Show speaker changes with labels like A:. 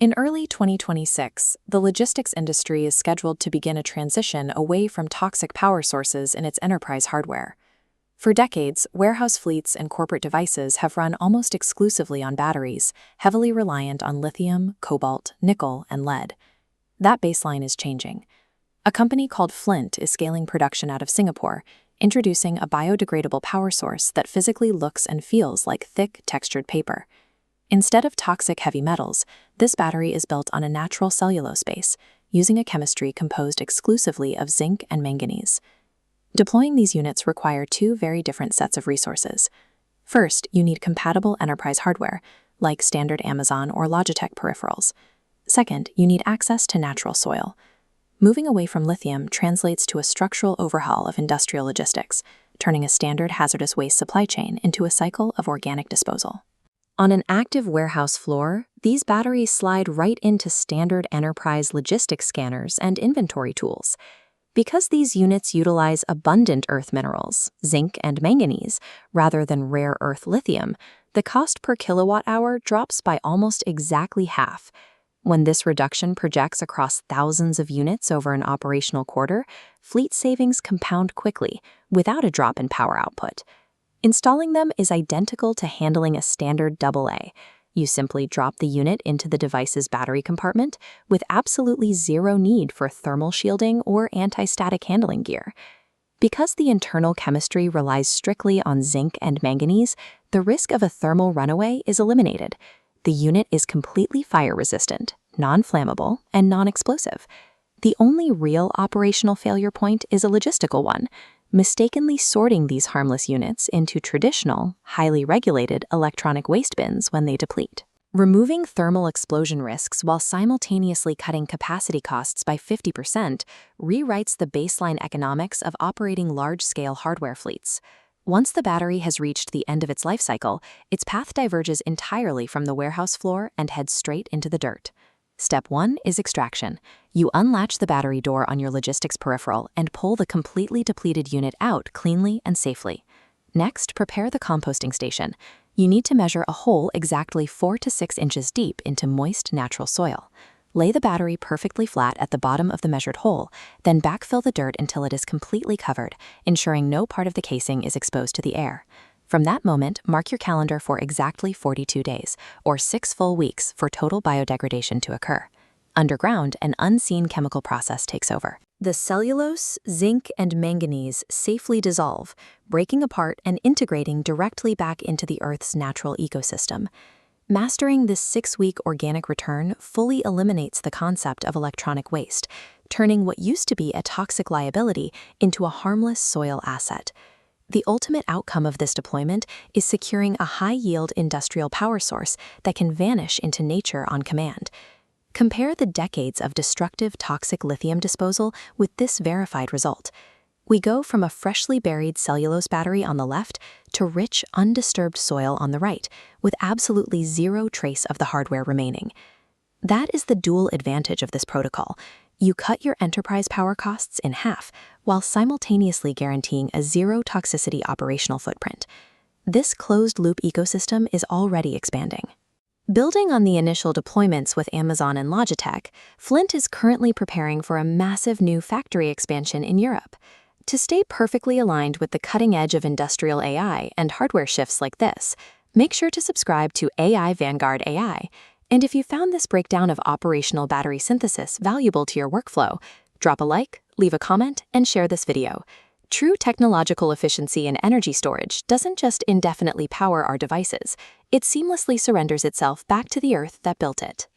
A: In early 2026, the logistics industry is scheduled to begin a transition away from toxic power sources in its enterprise hardware. For decades, warehouse fleets and corporate devices have run almost exclusively on batteries, heavily reliant on lithium, cobalt, nickel, and lead. That baseline is changing. A company called Flint is scaling production out of Singapore, introducing a biodegradable power source that physically looks and feels like thick, textured paper. Instead of toxic heavy metals, this battery is built on a natural cellulose base, using a chemistry composed exclusively of zinc and manganese. Deploying these units require two very different sets of resources. First, you need compatible enterprise hardware, like standard Amazon or Logitech peripherals. Second, you need access to natural soil. Moving away from lithium translates to a structural overhaul of industrial logistics, turning a standard hazardous waste supply chain into a cycle of organic disposal. On an active warehouse floor, these batteries slide right into standard enterprise logistics scanners and inventory tools. Because these units utilize abundant earth minerals, zinc and manganese, rather than rare earth lithium, the cost per kilowatt-hour drops by almost exactly half. When this reduction projects across thousands of units over an operational quarter, fleet savings compound quickly, without a drop in power output. Installing them is identical to handling a standard AA. You simply drop the unit into the device's battery compartment with absolutely zero need for thermal shielding or anti-static handling gear. Because the internal chemistry relies strictly on zinc and manganese, the risk of a thermal runaway is eliminated. The unit is completely fire-resistant, non-flammable, and non-explosive. The only real operational failure point is a logistical one: mistakenly sorting these harmless units into traditional, highly regulated electronic waste bins when they deplete. Removing thermal explosion risks while simultaneously cutting capacity costs by 50% rewrites the baseline economics of operating large-scale hardware fleets. Once the battery has reached the end of its life cycle, its path diverges entirely from the warehouse floor and heads straight into the dirt. Step 1 is extraction. You unlatch the battery door on your logistics peripheral and pull the completely depleted unit out cleanly and safely. Next, prepare the composting station. You need to measure a hole exactly 4 to 6 inches deep into moist, natural soil. Lay the battery perfectly flat at the bottom of the measured hole, then backfill the dirt until it is completely covered, ensuring no part of the casing is exposed to the air. From that moment, mark your calendar for exactly 42 days, or 6 full weeks for total biodegradation to occur. Underground, an unseen chemical process takes over. The cellulose, zinc, and manganese safely dissolve, breaking apart and integrating directly back into the Earth's natural ecosystem. Mastering this 6-week organic return fully eliminates the concept of electronic waste, turning what used to be a toxic liability into a harmless soil asset. The ultimate outcome of this deployment is securing a high-yield industrial power source that can vanish into nature on command. Compare the decades of destructive toxic lithium disposal with this verified result. We go from a freshly buried cellulose battery on the left to rich, undisturbed soil on the right, with absolutely zero trace of the hardware remaining. That is the dual advantage of this protocol. You cut your enterprise power costs in half, while simultaneously guaranteeing a zero toxicity operational footprint. This closed-loop ecosystem is already expanding. Building on the initial deployments with Amazon and Logitech, Flint is currently preparing for a massive new factory expansion in Europe. To stay perfectly aligned with the cutting edge of industrial AI and hardware shifts like this, make sure to subscribe to AI Vanguard AI. And if you found this breakdown of operational battery synthesis valuable to your workflow, drop a like, leave a comment, and share this video. True technological efficiency in energy storage doesn't just indefinitely power our devices, it seamlessly surrenders itself back to the Earth that built it.